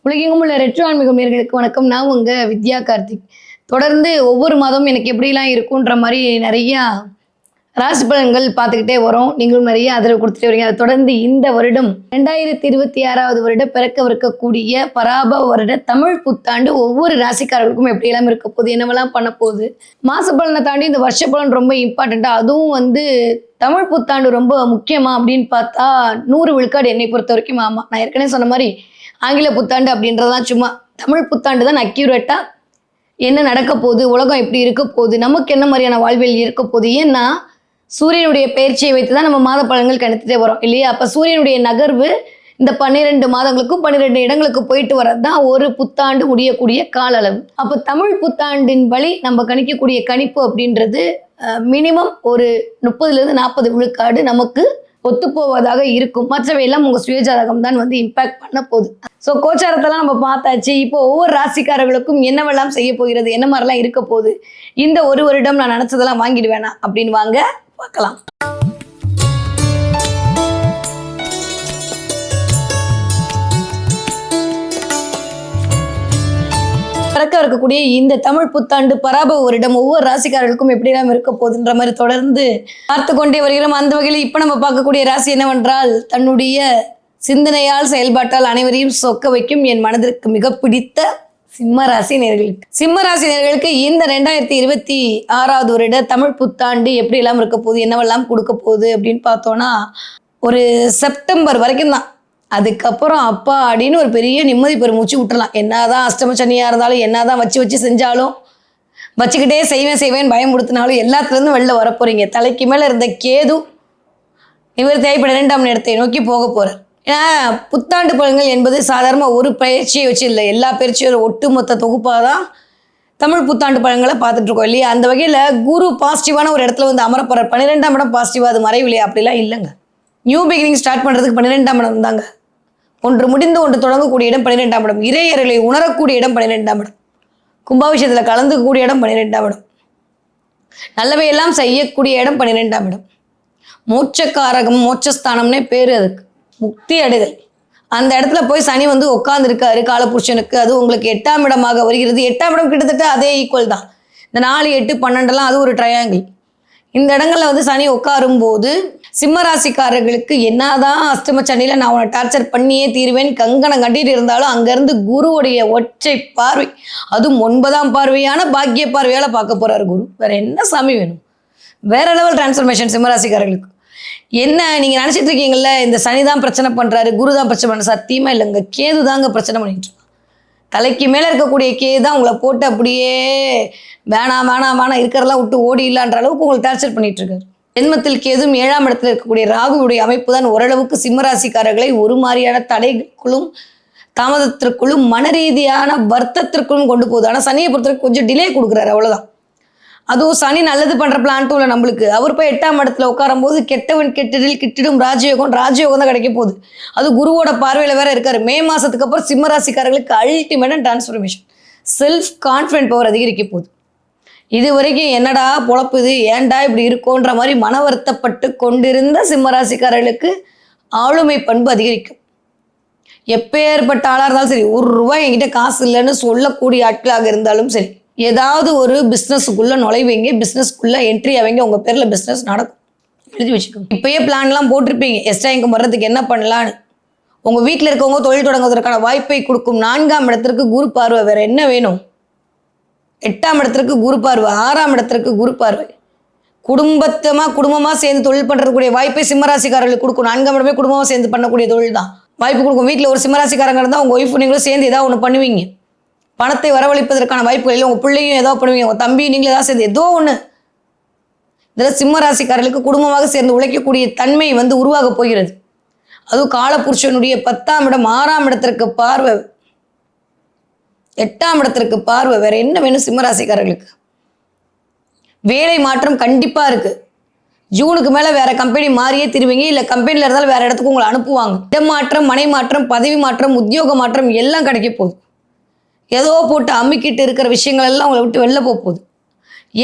உலகெங்கும் உள்ள ரெட்ரோ ஆன்மீகம் நேயர்களுக்கு வணக்கம். நான் உங்க வித்யா கார்த்திக். தொடர்ந்து ஒவ்வொரு மாதமும் எனக்கு எப்படிலாம் இருக்குன்ற மாதிரி நிறையா ராசி பலன்கள் பார்த்துக்கிட்டே வரோம். நீங்களும் நிறைய ஆதரவு கொடுத்துட்டு வரீங்க. அதை தொடர்ந்து இந்த வருடம் 2026வது வருடம் பிறக்கவிருக்கக்கூடிய பராப வருட தமிழ் புத்தாண்டு ஒவ்வொரு ராசிக்காரர்களுக்கும் எப்படியெல்லாம் இருக்க போகுது, என்னவெல்லாம் பண்ண போகுது, மாச பலனை தாண்டி இந்த வருஷ பலன் ரொம்ப இம்பார்ட்டண்ட்டாக, அதுவும் தமிழ் புத்தாண்டு ரொம்ப முக்கியமா அப்படின்னு பார்த்தா 100 விழுக்காடு என்னை பொறுத்த வரைக்கும் ஆமாம். நான் ஏற்கனவே சொன்ன மாதிரி ஆங்கில புத்தாண்டு அப்படின்றதெல்லாம் சும்மா, தமிழ் புத்தாண்டு தான் அக்யூரேட்டாக என்ன நடக்க போகுது, உலகம் எப்படி இருக்க போகுது, நமக்கு என்ன மாதிரியான வாழ்வியல் இருக்க போகுது. ஏன்னா சூரியனுடைய பயிற்சியை வைத்து தான் நம்ம மாத பலன்கள் கணித்துட்டே வரோம் இல்லையா? அப்போ சூரியனுடைய நகர்வு இந்த 12 மாதங்களுக்கும் 12 இடங்களுக்கு போயிட்டு வர்றது தான் ஒரு புத்தாண்டு முடியக்கூடிய கால அளவு. அப்போ தமிழ் புத்தாண்டின் வழி நம்ம கணிக்கக்கூடிய கணிப்பு அப்படின்றது மினிமம் ஒரு 30லேருந்து 40 விழுக்காடு நமக்கு ஒத்துப்போவதாக இருக்கும். மற்றவையெல்லாம் உங்கள் சுயஜாதகம் தான் இம்பேக்ட் பண்ண போகுது. ஸோ கோச்சாரத்தெல்லாம் நம்ம பார்த்தாச்சு. இப்போ ஒவ்வொரு ராசிக்காரர்களுக்கும் என்னவெல்லாம் செய்ய போகிறது, என்ன மாதிரிலாம் இருக்க போகுது, இந்த ஒரு வருடம் நான் நினச்சதெல்லாம் வாங்கிடுவேனா அப்படின்னு வாங்க பார்க்கலாம். பிறக்க இருக்கக்கூடிய இந்த தமிழ் புத்தாண்டு பராப வருடம் ஒவ்வொரு ராசிக்காரர்களுக்கும் எப்படிலாம் இருக்க போகுதுன்ற மாதிரி தொடர்ந்து பார்த்து கொண்டே வருகிறோம். அந்த வகையில் இப்போ நம்ம பார்க்கக்கூடிய ராசி என்னவென்றால், தன்னுடைய சிந்தனையால் செயல்பாட்டால் அனைவரையும் சொக்க வைக்கும் என் மனதிற்கு மிக பிடித்த சிம்மராசி நேயர்களுக்கு. சிம்மராசி நேயர்களுக்கு இந்த 2026வது வருட தமிழ் புத்தாண்டு எப்படியெல்லாம் இருக்க போகுது, என்னவெல்லாம் கொடுக்க போகுது அப்படின்னு பார்த்தோன்னா, ஒரு செப்டம்பர் வரைக்கும் தான். அதுக்கப்புறம் அப்பா அப்படின்னு ஒரு பெரிய நிம்மதி பெருமூச்சு விட்டுறலாம். என்னதான் அஷ்டம சனியாக இருந்தாலும், என்னதான் வச்சு செஞ்சாலும், வச்சுக்கிட்டே செய்வேன் பயம் கொடுத்தினாலும் எல்லாத்துலேருந்து வெளில வரப்போறீங்க. தலைக்கு மேலே இருந்த கேது இவர் தேய்ப்பட 2ஆம் இடத்தை நோக்கி போக போகிறார். ஏன்னா புத்தாண்டு பலன்கள் என்பது சாதாரண ஒரு பயிற்சியை வச்சு இல்லை, எல்லா பயிற்சியும் ஒட்டுமொத்த தொகுப்பாக தான் தமிழ் புத்தாண்டு பலன்களை பார்த்துட்டு இருக்கோம் இல்லையா? அந்த வகையில் குரு பாசிட்டிவான ஒரு இடத்துல அமரப்போறார். 12ஆம் இடம் பாசிட்டிவா, அது மறைவில்லையா? அப்படிலாம் இல்லைங்க. நியூ பிகினிங் ஸ்டார்ட் பண்ணுறதுக்கு 12ஆம் இடம் தாங்க. ஒன்று முடிந்து ஒன்று தொடங்கக்கூடிய இடம் 12ஆம் இடம். இறையர்களை உணரக்கூடிய இடம் 12ஆம் இடம். கும்பாபிஷேகத்தில் கலந்துக்கக்கூடிய இடம் 12ஆம் இடம். நல்லவையெல்லாம் செய்யக்கூடிய இடம் 12ஆம் இடம். மோட்சக்காரகம், மோட்சஸ்தானம்னே பேர் அதுக்கு, முக்தி அடைதல். அந்த இடத்துல போய் சனி உட்கார்ந்துருக்காரு காலபுருஷனுக்கு. அது உங்களுக்கு 8ஆம் இடமாக வருகிறது. 8ஆம் இடம் கிட்டத்தட்ட அதே ஈக்குவல் தான். இந்த 4, 8, 12 அது ஒரு ட்ரையாங்கிள். இந்த இடங்கள்ல சனி உட்காரும் போது சிம்மராசிக்காரர்களுக்கு என்னதான் அஷ்டம சனியில் நான் உன்னை டார்ச்சர் பண்ணியே தீருவேன் கங்கணம் கட்டிட்டு இருந்தாலும் அங்கேருந்து குருவுடைய ஒற்றை பார்வை, அதுவும் 9ஆம் பார்வையான பாக்கிய பார்வையால் பார்க்க போறாரு குரு. வேற என்ன சாமி வேணும்? வேற லெவல் டிரான்ஸ்ஃபர்மேஷன் சிம்மராசிக்காரர்களுக்கு. என்ன நீங்கள் நினச்சிட்டு இருக்கீங்கல்ல, இந்த சனி தான் பிரச்சனை பண்ணுறாரு, குரு தான் பிரச்சனை பண்ண, சத்தியமா இல்லைங்க. கேது தாங்க பிரச்சனை பண்ணிட்டு இருக்கான். தலைக்கு மேலே இருக்கக்கூடிய கேது தான் உங்களை போட்டு அப்படியே வேணாம் இருக்கிறதெல்லாம் விட்டு ஓடி இல்லான்ற அளவுக்கு உங்களுக்கு டார்ச்சர் பண்ணிட்டு இருக்காரு. ஜென்மத்தில் கேதும் 7ஆம் இடத்துல இருக்கக்கூடிய ராகுவுடைய அமைப்பு தான் ஓரளவுக்கு சிம்மராசிக்காரர்களை ஒரு மாதிரியான தடைக்குள்ளும் தாமதத்திற்குள்ளும் மனரீதியான வருத்தத்திற்குள்ளும் கொண்டு போகுது. ஆனால் சனியை பொறுத்தவரைக்கும் கொஞ்சம் டிலே கொடுக்குறாரு, அவ்வளோதான். அதுவும் சனி நல்லது பண்ணுற பிளான்ட்டும் இல்லை நம்மளுக்கு. அவர் போய் 8ஆம் இடத்துல உட்காரும் போது கெட்டவன் கெட்டதில் கிட்டிடும் ராஜயோகம் தான் கிடைக்க போகுது. அது குருவோட பார்வையில் வேற இருக்காரு. மே மாதத்துக்கு அப்புறம் சிம்மராசிக்காரர்களுக்கு அல்டிமேட்டான டிரான்ஸ்ஃபர்மேஷன், செல்ஃப் கான்ஃபிடென்ட் பவர் அதிகரிக்க போகுது. இது வரைக்கும் என்னடா பொழப்பு இது, ஏன்டா இப்படி இருக்கோன்ற மாதிரி மன வருத்தப்பட்டு கொண்டிருந்த சிம்மராசிக்காரர்களுக்கு ஆளுமை பண்பு அதிகரிக்கும். எப்பேற்பட்ட ஆளாக இருந்தாலும் சரி, ₹1 என்கிட்ட காசு இல்லைன்னு சொல்லக்கூடிய ஆட்களாக இருந்தாலும் சரி, ஏதாவது ஒரு பிஸ்னஸுக்குள்ளே நுழைவீங்க, பிஸ்னஸ்க்குள்ளே என்ட்ரி ஆவீங்க, உங்கள் பேரில் பிஸ்னஸ் நடக்கும். எழுதி வச்சுக்கோங்க. இப்போயே பிளான்லாம் போட்டிருப்பீங்க, எக்ஸ்ட்ரா இன்கம் வர்றதுக்கு என்ன பண்ணலான்னு. உங்கள் வீட்டில் இருக்கவங்க தொழில் தொடங்குவதற்கான வாய்ப்பை கொடுக்கும் 4ஆம் இடத்திற்கு குரு பார்வை. வேற என்ன வேணும்? 8ஆம் இடத்திற்கு குரு பார்வை, 6ஆம் இடத்திற்கு குரு பார்வை. குடும்பமாக சேர்ந்து தொழில் பண்ணுறதுக்கூடிய வாய்ப்பை சிம்மராசிக்காரர்களுக்கு கொடுக்கும். 4ஆம் இடமே குடும்பமாக சேர்ந்து பண்ணக்கூடிய தொழில் தான் வாய்ப்பு கொடுக்கும். வீட்டில் ஒரு சிம்மராசிக்காரங்க இருந்தால் உங்கள் ஒய்ஃப் நீங்களும் சேர்ந்து ஏதாவது ஒன்று பண்ணுவீங்க. பணத்தை வரவழைப்பதற்கான வாய்ப்புகள் இல்லை. உங்கள் பிள்ளையும் ஏதோ பண்ணுவீங்க, உங்கள் தம்பி நீங்களும் ஏதாவது சேர்ந்து ஏதோ ஒன்று. இதில் சிம்மராசிக்காரர்களுக்கு குடும்பமாக சேர்ந்து உழைக்கக்கூடிய தன்மை உருவாக போகிறது. அதுவும் காலபுருஷனுடைய 10ஆம் இடம் 6ஆம் இடத்திற்கு பார்வை, 8ஆம் இடத்திற்கு பார்வை. வேற என்ன வேணும் சிம்மராசிக்காரர்களுக்கு? வேலை மாற்றம் கண்டிப்பாக இருக்குது. ஜூனுக்கு மேலே வேற கம்பெனி மாறியே திரும்பிங்க, இல்லை கம்பெனியில் இருந்தாலும் வேற இடத்துக்கு உங்களை அனுப்புவாங்க. இடம் மாற்றம், மனை மாற்றம், பதவி மாற்றம், உத்தியோக மாற்றம் எல்லாம் கிடைக்க போகுது. ஏதோ போட்டு அம்மிக்கிட்டு இருக்கிற விஷயங்கள் எல்லாம் உங்களை விட்டு வெளில போகுது.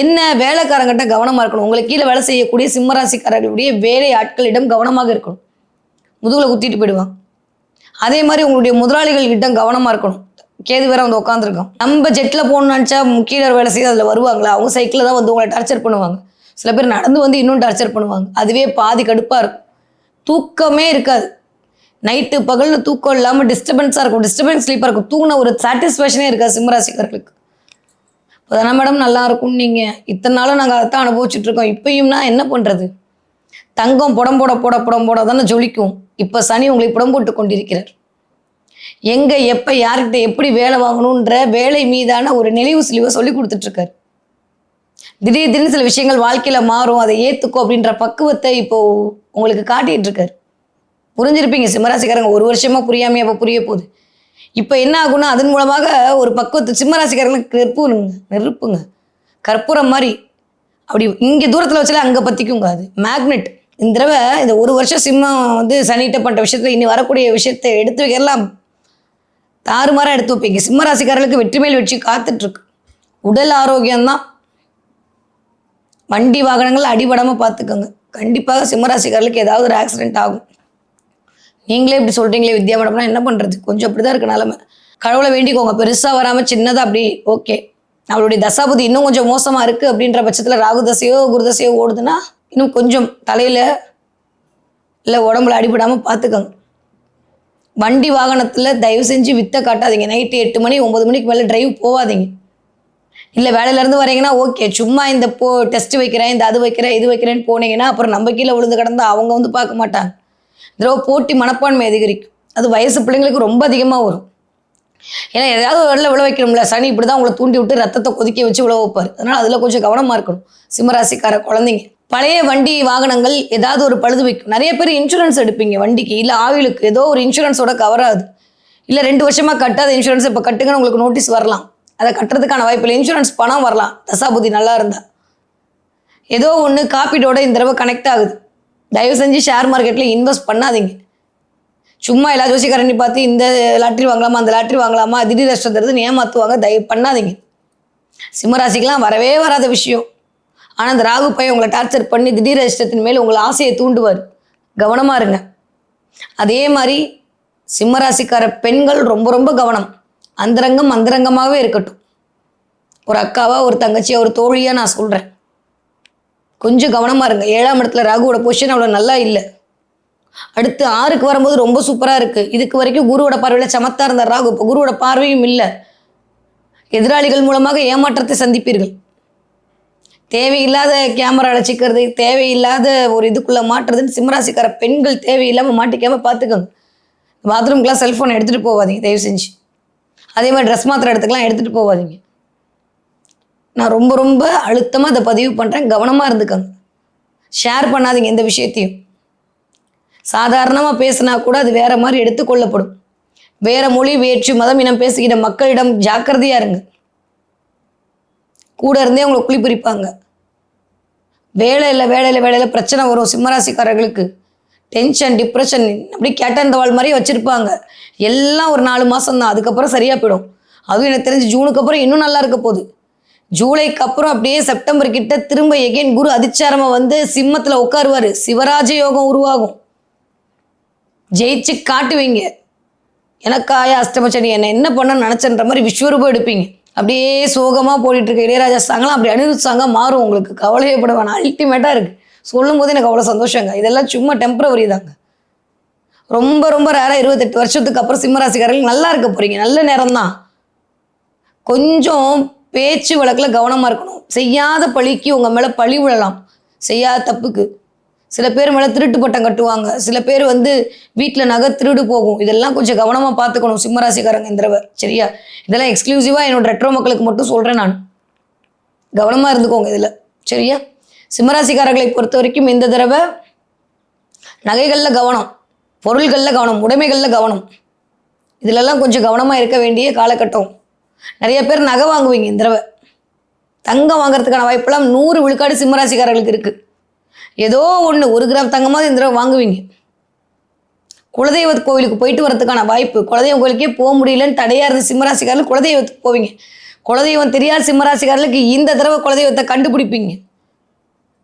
என்ன வேலைக்காரங்கிட்ட கவனமாக இருக்கணும். உங்களுக்கு கீழே வேலை செய்யக்கூடிய சிம்மராசிக்காரர்களுடைய வேலை ஆட்களிடம் கவனமாக இருக்கணும். முதுகில் குத்திட்டு போயிடுவாங்க. அதே மாதிரி உங்களுடைய முதலாளிகள் கிட்ட கவனமாக இருக்கணும். கேது வேற வந்து உட்காந்துருக்கோம். நம்ம ஜெட்டில் போகணும்னு நினச்சா கீழே வேலை செய்ய அதில் வருவாங்களா? அவங்க சைக்கிளில் தான் வந்து உங்களை டார்ச்சர் பண்ணுவாங்க. சில பேர் நடந்து வந்து இன்னும் டார்ச்சர் பண்ணுவாங்க. அதுவே பாதி கடுப்பாக இருக்கும். தூக்கமே இருக்காது. நைட்டு பகல்னு தூக்கம் இல்லாமல் டிஸ்டர்பன்ஸாக இருக்கும். டிஸ்டர்பன்ஸ் ஸ்லீப்பாக இருக்கும். தூங்கின ஒரு சாட்டிஸ்ஃபேக்ஷனே இருக்காது சிம்மராசிக்காரர்களுக்கு. இப்போதானே மேடம் நல்லா இருக்கும் நீங்கள் இத்தனை நாளும் நாங்கள் அதைத்தான் அனுபவிச்சுட்ருக்கோம். இப்பயும்னா என்ன பண்ணுறது? தங்கம் புடம் போட தானே ஜொலிக்கும். இப்போ சனி உங்களை புடம் போட்டு கொண்டிருக்கிறார். எங்கே எப்போ யார்கிட்ட எப்படி வேலை வாங்கணுன்ற வேலை மீதான ஒரு நெளிவு சுழிவை சொல்லி கொடுத்துட்ருக்காரு. திடீர்னு சில விஷயங்கள் வாழ்க்கையில் மாறும், அதை ஏற்றுக்கோ அப்படின்ற பக்குவத்தை இப்போது உங்களுக்கு காட்டிகிட்டு இருக்காரு. புரிஞ்சிருப்பீங்க சிம்மராசிக்காரங்க. ஒரு வருஷமாக புரியாமையே அப்போ புரிய போகுது. இப்போ என்ன ஆகும்னா அதன் மூலமாக ஒரு பக்குவத்தை சிம்மராசிக்காரங்களுக்கு நெருப்புங்க கற்பூரம் மாதிரி அப்படி இங்கே தூரத்தில் வச்சாலே அங்கே பற்றிக்குங்க. அது மேக்னெட். இந்த தடவை இந்த ஒரு வருஷம் சிம்மம் வந்து சனிகிட்ட பண்ணுற விஷயத்தில் இனி வரக்கூடிய விஷயத்தை எடுத்து வைக்கலாம் தாறுமாறாக எடுத்து வைப்பீங்க. சிம்மராசிக்காரர்களுக்கு வெற்றி மேல் வெற்றி காத்துட்ருக்கு. உடல் ஆரோக்கியம்தான். வண்டி வாகனங்கள் அடிபடாமல் பார்த்துக்கோங்க. கண்டிப்பாக சிம்மராசிக்காரர்களுக்கு ஏதாவது ஒரு ஆக்சிடென்ட் ஆகும். நீங்களே இப்படி சொல்கிறீங்களே வித்யா மேடம்னா என்ன பண்ணுறது? கொஞ்சம் அப்படி தான் இருக்குது நிலமை. கடவுளை வேண்டிக்கோங்க, பெருசாக வராமல் சின்னதாக அப்படி ஓகே. அவளுடைய தசாபதி இன்னும் கொஞ்சம் மோசமாக இருக்குது அப்படின்ற பட்சத்தில் ராகு தசையோ குரு தசையோ ஓடுதுன்னா இன்னும் கொஞ்சம் தலையில் இல்லை உடம்புல அடிபடாமல் பார்த்துக்கோங்க. வண்டி வாகனத்தில் தயவு செஞ்சு வித்தை காட்டாதீங்க. நைட்டு 8 மணி 9 மணிக்கு மேலே டிரைவ் போகாதீங்க. இல்லை வேலையிலேருந்து வரீங்கன்னா ஓகே, சும்மா இந்த டெஸ்ட் வைக்கிறேன், இந்த அது வைக்கிறேன், இது வைக்கிறேன்னு போனீங்கன்னா அப்புறம் நம்ம கீழே விழுந்து கிடந்தா அவங்க வந்து பார்க்க மாட்டாங்க. இதோ போட்டி மனப்பான்மை அதிகரிக்கும். அது வயசு பிள்ளைங்களுக்கு ரொம்ப அதிகமாக வரும். ஏன்னா எதாவது ஒரு இடத்துல விழ வைக்கணும்ல. சனி இப்படி தான் உங்களை தூண்டி விட்டு ரத்தத்தை கொதிக்க வச்சு விழ வைப்பார். அதனால் அதில் கொஞ்சம் கவனமாக இருக்கணும் சிம்மராசிக்கார குழந்தைங்க. பழைய வண்டி வாகனங்கள் ஏதாவது ஒரு பழுது வைக்கும். நிறைய பேர் இன்சூரன்ஸ் எடுப்பீங்க வண்டிக்கு, இல்லை ஆவிலுக்கு. ஏதோ ஒரு இன்சூரன்ஸோட கவராது. இல்லை 2 வருஷமாக கட்டாத இன்சூரன்ஸ் இப்போ கட்டுங்கன்னு உங்களுக்கு நோட்டீஸ் வரலாம். அதை கட்டுறதுக்கான வாய்ப்பில்லை. இன்சூரன்ஸ் பணம் வரலாம் தசாபுதி நல்லா இருந்தால். ஏதோ ஒன்று காப்பீடோட இந்த தடவை கனெக்ட் ஆகுது. தயவு செஞ்சு ஷேர் மார்க்கெட்டில் இன்வெஸ்ட் பண்ணாதீங்க. சும்மா எல்லா ஜோசிக்காரனி பார்த்து இந்த லாட்ரி வாங்கலாமா அந்த லாட்ரி வாங்கலாமா திடீர் நஷ்டம் தருதுன்னு ஏமாற்றுவாங்க. தயவு பண்ணாதீங்க. சிம்மராசிக்கெலாம் வரவே வராத விஷயம். ஆனால் அந்த ராகு பையன் உங்களை டார்ச்சர் பண்ணி திடீர் அதிர்ஷ்டத்தின் மேல் உங்களை ஆசையை தூண்டுவார். கவனமாக இருங்க. அதே மாதிரி சிம்மராசிக்கார பெண்கள் ரொம்ப ரொம்ப கவனம். அந்தரங்கமாகவே இருக்கட்டும். ஒரு அக்காவா ஒரு தங்கச்சியா ஒரு தோழியாக நான் சொல்கிறேன், கொஞ்சம் கவனமாக இருங்க. 7ஆம் இடத்துல ராகுவோட பொசிஷன் அவ்வளோ நல்லா இல்லை. அடுத்து 6க்கு வரும்போது ரொம்ப சூப்பராக இருக்குது. இதுக்கு வரைக்கும் குருவோட பார்வையில் சமத்தா இருந்த ராகு இப்போ குருவோட பார்வையும் இல்லை. எதிராளிகள் மூலமாக ஏமாற்றத்தை சந்திப்பீர்கள். தேவையில்லாத கேமரா அழைச்சிக்கிறது, தேவையில்லாத ஒரு இதுக்குள்ளே மாட்டுறதுன்னு சிம்மராசிக்கார பெண்கள் தேவையில்லாமல் மாட்டிக்காமல் பார்த்துக்கோங்க. பாத்ரூம்க்கெலாம் செல்ஃபோன் எடுத்துகிட்டு போகாதீங்க தயவு செஞ்சு. அதே மாதிரி ட்ரெஸ் மாத்திர இடத்துக்குலாம் எடுத்துகிட்டு போகாதீங்க. நான் ரொம்ப ரொம்ப அழுத்தமாக அதை பதிவு பண்ணுறேன். கவனமாக இருந்துக்கோங்க. ஷேர் பண்ணாதீங்க எந்த விஷயத்தையும். சாதாரணமாக பேசினா கூட அது வேறு மாதிரி எடுத்துக்கொள்ளப்படும். வேறு மொழி வேற்று மதம் இனம் பேசுகிற மக்களிடம் ஜாக்கிரதையாக இருங்க. கூட இருந்தே உங்களை குழி பிரிப்பாங்க. வேலையில் பிரச்சனை வரும். சிம்மராசிக்காரர்களுக்கு டென்ஷன் டிப்ரெஷன் அப்படி கேட்ட வாழ் மாதிரி வச்சுருப்பாங்க. எல்லாம் ஒரு 4 மாதம் தான். அதுக்கப்புறம் சரியாக போயிடும். அதுவும் எனக்கு தெரிஞ்சு ஜூனுக்கு அப்புறம் இன்னும் நல்லா இருக்க போகுது. ஜூலைக்கு அப்புறம் அப்படியே செப்டம்பர் கிட்ட திரும்ப எகெயின் குரு அதிச்சாரமாக வந்து சிம்மத்தில் உட்காருவார். சிவராஜ யோகம் உருவாகும். ஜெயிச்சு காட்டுவீங்க. எனக்காய அஷ்டமச்சனி என்ன பண்ண நினச்சன்ற மாதிரி விஸ்வரூபம் எடுப்பீங்க. அப்படியே சோகமாக போயிட்டு இருக்க இளையராஜா சாங்கெல்லாம் அப்படி அனிருத் சாங்காக மாறும். உங்களுக்கு கவலையே பட வேணாம். அல்டிமேட்டாக இருக்குது. சொல்லும் போது எனக்கு அவ்வளோ சந்தோஷங்க. இதெல்லாம் சும்மா டெம்பரவரி தாங்க. ரொம்ப ரொம்ப ரேராக 28 வருஷத்துக்கு அப்புறம் சிம்மராசிக்காரர்கள் நல்லா இருக்க போகிறீங்க. நல்ல நேரம் தான். கொஞ்சம் பேச்சு வழக்கில் கவனமாக இருக்கணும். செய்யாத பழிக்கு உங்கள் மேலே பழி விழலாம். செய்யாத தப்புக்கு சில பேர் மேலே திருட்டு பட்டம் கட்டுவாங்க. சில பேர் வந்து வீட்டில் நகை திருடு போகும். இதெல்லாம் கொஞ்சம் கவனமாக பார்த்துக்கணும் சிம்மராசிக்காரங்க இந்த தடவை. சரியா? இதெல்லாம் எக்ஸ்க்ளூசிவாக என்னோட ரெட்ரோ மக்களுக்கு மட்டும் சொல்கிறேன் நான். கவனமாக இருந்துக்கோங்க இதில். சரியா? சிம்மராசிக்காரர்களை பொறுத்த வரைக்கும் இந்த தடவை நகைகளில் கவனம், பொருள்களில் கவனம், உடைமைகளில் கவனம். இதிலெல்லாம் கொஞ்சம் கவனமாக இருக்க வேண்டிய காலகட்டம். நிறைய பேர் நகை வாங்குவீங்க இந்த தடவை. தங்கம் வாங்குறதுக்கான வாய்ப்பெல்லாம் 100 விழுக்காடு சிம்மராசிக்காரர்களுக்கு இருக்குது. ஏதோ ஒன்று 1 கிராம் தங்கமாவது இந்த தடவை வாங்குவீங்க. குலதெய்வ கோவிலுக்கு போயிட்டு வரதுக்கான வாய்ப்பு. குலதெய்வ கோவிலுக்கே போக முடியலன்னு தடையாக இருந்த சிம்மராசிக்காரர்கள் குலதெய்வத்துக்கு போவீங்க. குலதெய்வம் தெரியாத சிம்மராசிக்காரர்களுக்கு இந்த தடவை குலதெய்வத்தை கண்டுபிடிப்பீங்க.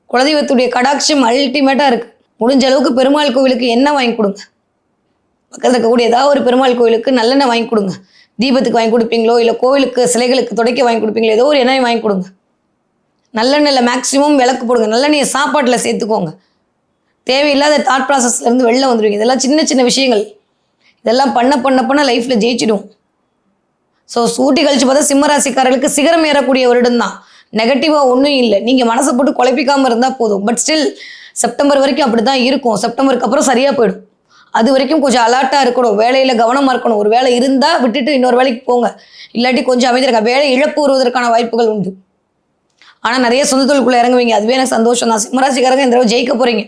குலதெய்வத்துடைய கடாட்சம் அல்டிமேட்டாக இருக்குது. முடிஞ்ச அளவுக்கு பெருமாள் கோவிலுக்கு என்ன வாங்கி கொடுங்க. பக்கத்தில் இருக்கக்கூடிய ஏதாவது ஒரு பெருமாள் கோயிலுக்கு நல்லெண்ணெய் வாங்கி கொடுங்க. தீபத்துக்கு வாங்கி கொடுப்பீங்களோ இல்லை கோவிலுக்கு சிலைகளுக்கு துடைக்க வாங்கி கொடுப்பீங்களோ ஏதோ ஒரு எண்ணெய் வாங்கி கொடுங்க. நல்லெண்ணெயில் மேக்ஸிமம் விளக்கு போடுங்க. நல்லெண்ணெயை சாப்பாட்டில் சேர்த்துக்கோங்க. தேவையில்லாத தாட் ப்ராசஸ்லேருந்து வெளில வந்துடுவீங்க. இதெல்லாம் சின்ன சின்ன விஷயங்கள். இதெல்லாம் பண்ண லைஃப்பில் ஜெயிச்சிடும். ஸோ சூட்டி கழிச்சு பார்த்தா சிம்மராசிக்காரர்களுக்கு சிகரம் ஏறக்கூடிய வருடம் தான். நெகட்டிவாக ஒன்றும் இல்லை. நீங்கள் மனசை போட்டு குழப்பிக்காமல் இருந்தால் போதும். பட் ஸ்டில் செப்டம்பர் வரைக்கும் அப்படி தான் இருக்கும். செப்டம்பருக்கு அப்புறம் சரியாக போயிடும். அது வரைக்கும் கொஞ்சம் அலர்ட்டாக இருக்கணும். வேலையில் கவனமாக இருக்கணும். ஒரு வேலை இருந்தால் விட்டுட்டு இன்னொரு வேலைக்கு போங்க. இல்லாட்டி கொஞ்சம் அமைதியாக இருக்க. வேலை இழப்பு வருவதற்கான வாய்ப்புகள் உண்டு. ஆனால் நிறைய சொந்த தொழிலுக்குள்ளே இறங்குவீங்க. அதுவே எனக்கு சந்தோஷம் தான். சிம்மராசிக்காரங்க இந்த தடவை ஜெயிக்க போகிறீங்க.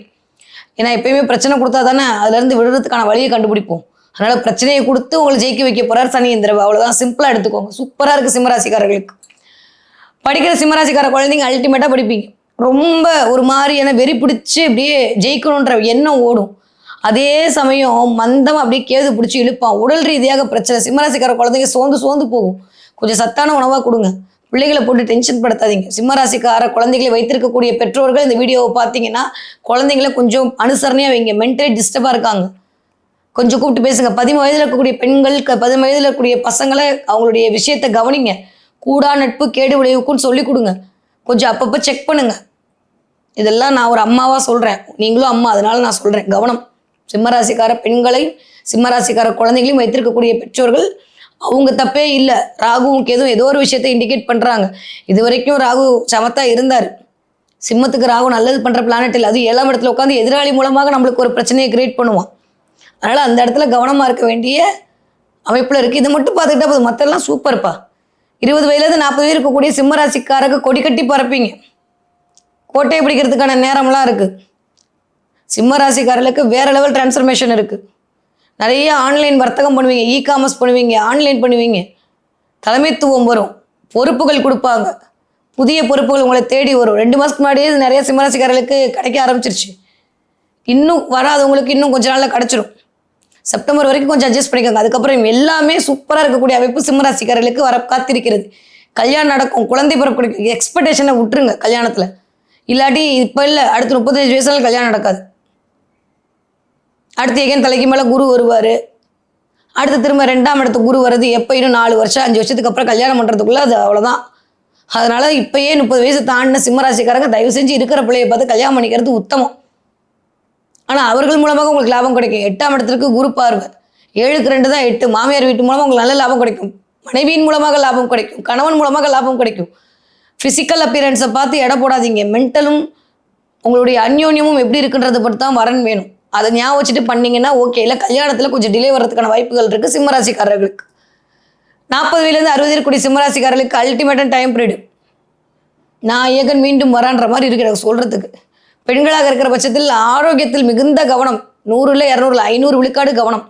ஏன்னா எப்பயுமே பிரச்சனை கொடுத்தா தானே அதுலேருந்து விடுறதுக்கான வழியை கண்டுபிடிப்போம். அதனால் பிரச்சனையை கொடுத்து உங்களை ஜெயிக்க வைக்க போகிறார் சனி இந்த தடவை. அவ்வளோதான், சிம்பிளாக எடுத்துக்கோங்க. சூப்பராக இருக்குது சிம்மராசிக்காரர்களுக்கு. படிக்கிற சிம்மராசிக்கார குழந்தைங்க அல்டிமேட்டாக படிப்பீங்க. ரொம்ப ஒரு மாதிரியான வெறி பிடிச்சி அப்படியே ஜெயிக்கணுன்ற எண்ணம் ஓடும். அதே சமயம் மந்தமாக அப்படியே கேது பிடிச்சி இழுப்பான். உடல் ரீதியாக பிரச்சனை. சிம்மராசிக்கார குழந்தைங்க சோர்ந்து போகும். கொஞ்சம் சத்தான உணவாக கொடுங்க. பிள்ளைகளை போட்டு டென்ஷன் படுத்தாதீங்க. சிம்மராசிக்கார குழந்தைகளை வைத்திருக்கக்கூடிய பெற்றோர்கள் இந்த வீடியோவை பார்த்தீங்கன்னா குழந்தைங்களை கொஞ்சம் அனுசரணையாக வைங்க. மென்டலி டிஸ்டர்பாக இருக்காங்க, கொஞ்சம் கூப்பிட்டு பேசுங்க. 10 வயதில் இருக்கக்கூடிய பெண்கள் 10 வயதில் இருக்கக்கூடிய பசங்களை அவங்களுடைய விஷயத்தை கவனிங்க. கூடா நட்பு கேடு விளைவுக்குன்னு சொல்லி கொடுங்க. கொஞ்சம் அப்பப்போ செக் பண்ணுங்க. இதெல்லாம் நான் ஒரு அம்மாவாக சொல்கிறேன், நீங்களும் அம்மா, அதனால நான் சொல்கிறேன். கவனம். சிம்மராசிக்கார பெண்களையும் சிம்மராசிக்கார குழந்தைகளையும் வைத்திருக்கக்கூடிய பெற்றோர்கள் அவங்க தப்பே இல்லை. ராகுவும் கேதுவும் ஏதோ ஒரு விஷயத்தை இண்டிகேட் பண்ணுறாங்க. இது வரைக்கும் ராகு சமத்தா இருந்தார். சிம்மத்துக்கு ராகு நல்லது பண்ணுற பிளானட் இல்லை. அது 7ஆம் இடத்துல உட்காந்து எதிராளி மூலமாக நம்மளுக்கு ஒரு பிரச்சனையை கிரியேட் பண்ணுவான். அதனால் அந்த இடத்துல கவனமாக இருக்க வேண்டிய அமைப்பில் இருக்குது. இது மட்டும் பார்த்துக்கிட்டா போதும். மற்றெல்லாம் சூப்பர்ப்பா. 20 வயதுலேருந்து 40 வயது இருக்கக்கூடிய சிம்மராசிக்காரருக்கு கொடி கட்டி பறப்பீங்க. கோட்டையை பிடிக்கிறதுக்கான நேரம்லாம் இருக்குது. சிம்மராசிக்காரர்களுக்கு வேறு லெவல் டிரான்ஸ்ஃபர்மேஷன் இருக்குது. நிறைய ஆன்லைன் வர்த்தகம் பண்ணுவீங்க, காமர்ஸ் பண்ணுவீங்க, ஆன்லைன் பண்ணுவீங்க. தலைமைத்துவம் வரும், பொறுப்புகள் கொடுப்பாங்க, புதிய பொறுப்புகள் உங்களை தேடி வரும். 2 மாதத்துக்கு முன்னாடியே நிறைய சிம்மராசிக்காரர்களுக்கு கிடைக்க ஆரம்பிச்சிருச்சு. இன்னும் வராதவங்களுக்கு இன்னும் கொஞ்ச நாளில் கிடச்சிரும். செப்டம்பர் வரைக்கும் கொஞ்சம் அட்ஜஸ்ட் பண்ணிக்கோங்க. அதுக்கப்புறம் எல்லாமே சூப்பராக இருக்கக்கூடிய அமைப்பு சிம்மராசிக்காரர்களுக்கு வர காத்திருக்கிறது. கல்யாணம் நடக்கும், குழந்தை பிறப்பு கிடைக்கும். எக்ஸ்பெக்டேஷனை விட்டுருங்க கல்யாணத்தில். இல்லாட்டி இப்போ இல்லை, அடுத்து 35 வயசுல கல்யாணம் நடக்காது. அடுத்து எகன் தலைக்கு மேலே குரு வருவார். அடுத்து திரும்ப 2ஆம் இடத்துக்கு குரு வருது. எப்போ இன்னும் 4 வருஷம் 5 வருஷத்துக்கு அப்புறம் கல்யாணம் பண்ணுறதுக்குள்ளே அது அவ்வளோதான். அதனால் இப்போயே 30 வயசு தாண்டின சிம்மராசிக்காரங்க தயவு செஞ்சு இருக்கிற பிள்ளையை பார்த்து கல்யாணம் பண்ணிக்கிறது உத்தமம். ஆனால் அவர்கள் மூலமாக உங்களுக்கு லாபம் கிடைக்கும். 8ஆம் இடத்துக்கு குரு பார்வை. 7க்கு 2 தான் 8. மாமியார் வீட்டு மூலமாக உங்களுக்கு நல்ல லாபம் கிடைக்கும். மனைவியின் மூலமாக லாபம் கிடைக்கும். கணவன் மூலமாக லாபம் கிடைக்கும். ஃபிசிக்கல் அப்பியரன்ஸை பார்த்து எடை போடாதீங்க. மென்டலும் உங்களுடைய அந்யோன்யமும் எப்படி இருக்குன்றதை பற்றி தான் வரன் வேணும். அதை ஞாபகம் வச்சுட்டு பண்ணிங்கன்னா ஓகே. இல்லை கல்யாணத்தில் கொஞ்சம் டிலே வர்றதுக்கான வாய்ப்புகள் இருக்குது சிம்மராசிக்காரர்களுக்கு. 40 வயதுலேருந்து 60 இருக்கக்கூடிய சிம்மராசிக்காரர்களுக்கு அல்டிமேட்டான டைம் பீரியடு. நான் ஏகன் மீண்டும் வரான்ற மாதிரி இருக்கு எனக்கு சொல்கிறதுக்கு. பெண்களாக இருக்கிற பட்சத்தில் ஆரோக்கியத்தில் மிகுந்த கவனம். 100ல் 200ல் 500 விழுக்காடு கவனம்.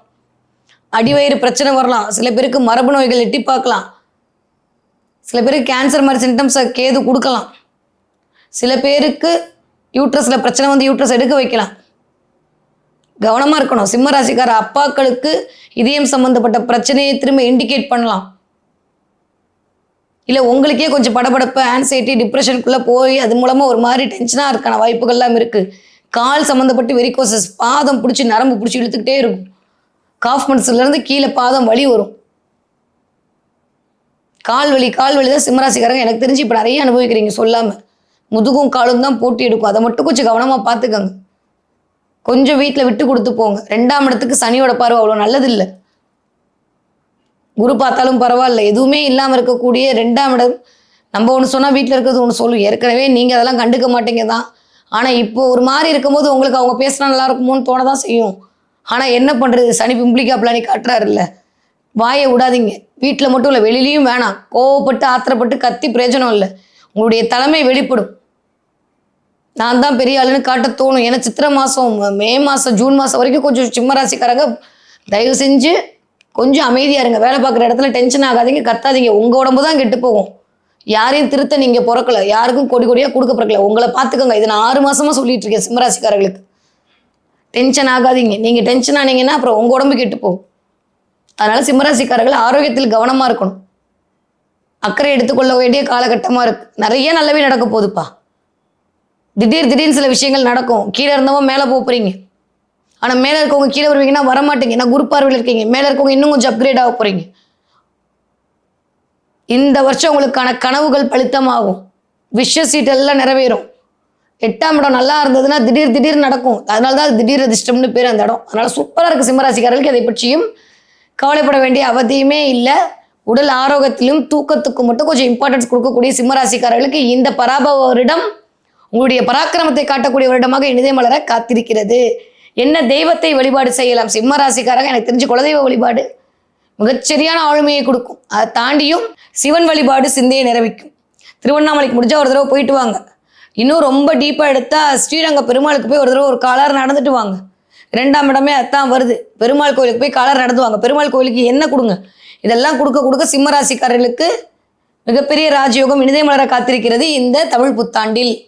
அடிவயிறு பிரச்சனை வரலாம். சில பேருக்கு மரபு நோய்கள் எட்டி பார்க்கலாம். சில பேருக்கு கேன்சர் மாதிரி சிம்டம்ஸை கேது கொடுக்கலாம். சில பேருக்கு யூட்ரஸில் பிரச்சனை வந்து யூட்ரஸ் எடுக்க வைக்கலாம். கவனமாக இருக்கணும். சிம்மராசிக்கார அப்பாக்களுக்கு இதயம் சம்மந்தப்பட்ட பிரச்சனையை திரும்ப இண்டிகேட் பண்ணலாம். இல்லை உங்களுக்கே கொஞ்சம் படபடப்பு, ஆன்சைட்டி, டிப்ரெஷனுக்குள்ளே போய் அது மூலமாக ஒரு மாதிரி டென்ஷனாக இருக்கான வாய்ப்புகள்லாம் இருக்குது. கால் சம்மந்தப்பட்டு வெரிகோசஸ், பாதம் பிடிச்சி நரம்பு பிடிச்சி இழுத்துக்கிட்டே இருக்கும். காஃப் மனசுலேருந்து கீழே பாதம் வலி வரும். கால் வலி தான் சிம்மராசிக்காரங்க எனக்கு தெரிஞ்சு இப்போ நிறைய அனுபவிக்கிறீங்க சொல்லாமல். முதுகும் காலும் தான் போட்டி எடுக்கும். அதை மட்டும் கொஞ்சம் கவனமாக பார்த்துக்கோங்க. கொஞ்சம் வீட்டில் விட்டு கொடுத்து போங்க. 2ஆம் இடத்துக்கு சனியோட பார்வை அவ்வளோ நல்லதில்லை. குரு பார்த்தாலும் பரவாயில்ல. எதுவுமே இல்லாமல் இருக்கக்கூடிய 2ஆம் இடம். நம்ம ஒன்று சொன்னால் வீட்டில் இருக்கிறது ஒன்று சொல்லும். ஏற்கனவே நீங்கள் அதெல்லாம் கண்டுக்க மாட்டீங்க தான். ஆனால் இப்போ ஒரு மாதிரி இருக்கும்போது உங்களுக்கு அவங்க பேசினா நல்லா இருக்குமோன்னு தோணதான் செய்யும். ஆனால் என்ன பண்ணுறது, சனி பிம்பிளிக்கா பிளானி காட்டுறாருல்ல. வாயை விடாதீங்க. வீட்டில் மட்டும் இல்லை, வெளியிலையும் வேணாம். கோவப்பட்டு ஆத்திரப்பட்டு கத்தி பிரயோஜனம் இல்லை. உங்களுடைய தலைமை வெளிப்படும். நான் தான் பெரிய ஆளுன்னு காட்ட தோணும். ஏன்னா சித்திரை மாதம், மே மாதம், ஜூன் மாதம் வரைக்கும் கொஞ்சம் சிம்மராசிக்காரங்க தயவு செஞ்சு கொஞ்சம் அமைதியாக இருங்க. வேலை பார்க்குற இடத்துல டென்ஷன் ஆகாதீங்க, கத்தாதீங்க. உங்கள் உடம்பு தான் கெட்டு போகும். யாரையும் திருத்த நீங்கள் பிறக்கல, யாருக்கும் கொடியாக கொடுக்க பிறக்கல. உங்களை பார்த்துக்கோங்க. இதை நான் 6 மாதமாக சொல்லிட்டு இருக்கேன் சிம்மராசிக்காரர்களுக்கு. டென்ஷன் ஆகாதீங்க. நீங்கள் டென்ஷன் ஆனீங்கன்னா அப்புறம் உங்கள் உடம்பு கெட்டு போகும். அதனால் சிம்மராசிக்காரர்கள் ஆரோக்கியத்தில் கவனமாக இருக்கணும். அக்கறை எடுத்துக்கொள்ள வேண்டிய காலகட்டமாக இருக்குது. நிறைய நல்லவே நடக்க போகுதுப்பா. திடீர்னு சில விஷயங்கள் நடக்கும். கீழே இருந்தவங்க மேலே போகிறீங்க. ஆனால் மேலே இருக்கவங்க கீழே வருவீங்கன்னா வரமாட்டீங்க. ஏன்னா குரு பார்வையில் இருக்கீங்க. மேலே இருக்கவங்க இன்னும் கொஞ்சம் அப்கிரேட் ஆக போகிறீங்க. இந்த வருஷம் உங்களுக்கான கனவுகள் பலித்தமாகும். விஷ சீட் எல்லாம் நிறைவேறும். 8ஆம் இடம் நல்லா இருந்ததுன்னா திடீர் நடக்கும். அதனால தான் திடீர் அதிர்ஷ்டம்னு பேர் அந்த இடம். அதனால சூப்பராக இருக்குது சிம்மராசிக்காரர்களுக்கு. அதை பற்றியும் கவலைப்பட வேண்டிய அவதியுமே இல்லை. உடல் ஆரோக்கியத்திலும் தூக்கத்துக்கும் மட்டும் கொஞ்சம் இம்பார்ட்டன்ஸ் கொடுக்கக்கூடிய சிம்மராசிக்காரர்களுக்கு இந்த பராபவ வருடம் உங்களுடைய பராக்கிரமத்தை காட்டக்கூடிய வருடமாக இனிதே மலர காத்திருக்கிறது. என்ன தெய்வத்தை வழிபாடு செய்யலாம் சிம்மராசிக்காரங்க? எனக்கு தெரிஞ்ச குலதெய்வ வழிபாடு மிகச்சரியான ஆளுமையை கொடுக்கும். அதை தாண்டியும் சிவன் வழிபாடு சிந்தையை நிறைவிக்கும். திருவண்ணாமலைக்கு முடிஞ்சால் ஒரு தடவை போயிட்டு வாங்க. இன்னும் ரொம்ப டீப்பாக எடுத்தால் ஸ்ரீரங்க பெருமாளுக்கு போய் ஒரு தடவை ஒரு காலார் நடந்துட்டு வாங்க. 2ஆம் இடமே அதான் வருது. பெருமாள் கோயிலுக்கு போய் காலார் நடந்து வாங்க. பெருமாள் கோயிலுக்கு என்ன கொடுங்க. இதெல்லாம் கொடுக்க சிம்மராசிக்காரர்களுக்கு மிகப்பெரிய ராஜயோகம் இனிதே மலர காத்திருக்கிறது இந்த தமிழ் புத்தாண்டில்.